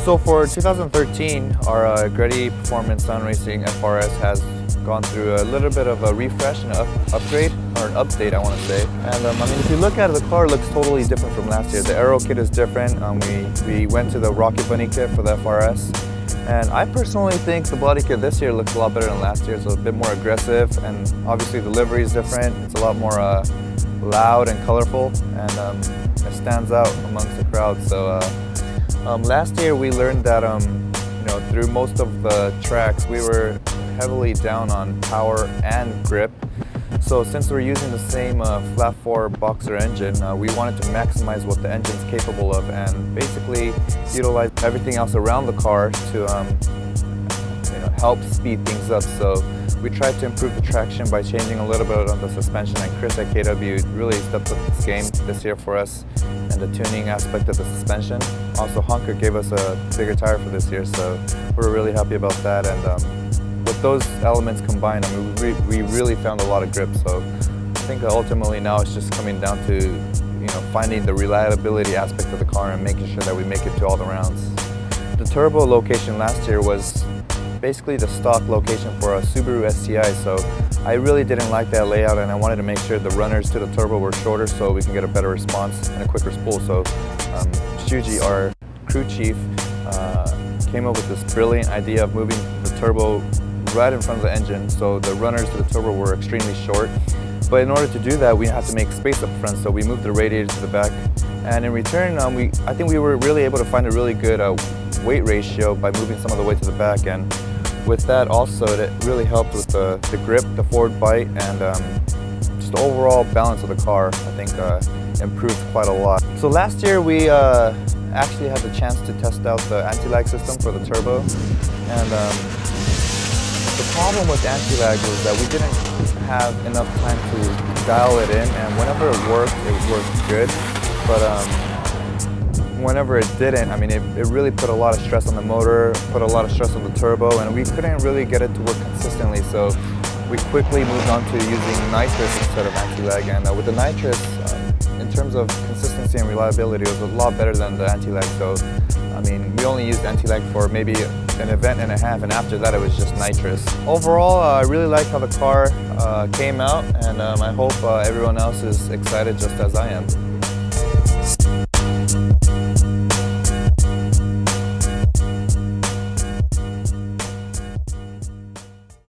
So for 2013, our GReddy Performance Scion Racing FR-S has gone through a little bit of a refresh and upgrade, or an update I want to say. And I mean, if you look at it, the car looks totally different from last year. The aero kit is different. We went to the Rocket Bunny kit for the FR-S. And I personally think the body kit this year looks a lot better than last year. It's a bit more aggressive, and obviously the livery is different. It's a lot more loud and colorful, and it stands out amongst the crowd. So last year we learned that you know, through most of the tracks we were heavily down on power and grip. So since we're using the same flat 4 boxer engine, we wanted to maximize what the engine's capable of and basically utilize everything else around the car to you know, help speed things up. So we tried to improve the traction by changing a little bit on the suspension, and Chris at KW really stepped up his game this year for us and the tuning aspect of the suspension. Also, Honker gave us a bigger tire for this year, so we're really happy about that. And with those elements combined, I mean, we really found a lot of grip. So I think ultimately now it's just coming down to, you know, finding the reliability aspect of the car and making sure that we make it to all the rounds. The turbo location last year was basically the stock location for a Subaru STI, so I really didn't like that layout, and I wanted to make sure the runners to the turbo were shorter so we can get a better response and a quicker spool. So Shuji, our crew chief, came up with this brilliant idea of moving the turbo right in front of the engine, so the runners to the turbo were extremely short. But in order to do that, we had to make space up front, so we moved the radiator to the back. And in return, I think we were really able to find a really good weight ratio by moving some of the weight to the back. And with that also, it really helped with the grip, the forward bite, and just the overall balance of the car, I think improved quite a lot. So last year we actually had the chance to test out the anti-lag system for the turbo. And the problem with anti-lag was that we didn't have enough time to dial it in, and whenever it worked good. But whenever it didn't, I mean, it really put a lot of stress on the motor, put a lot of stress on the turbo, and we couldn't really get it to work consistently. So we quickly moved on to using nitrous instead of anti-lag. And with the nitrous, in terms of consistency and reliability, it was a lot better than the anti-lag. So, I mean, we only used anti-lag for maybe an event and a half, and after that it was just nitrous. Overall, I really like how the car came out, and I hope everyone else is excited just as I am.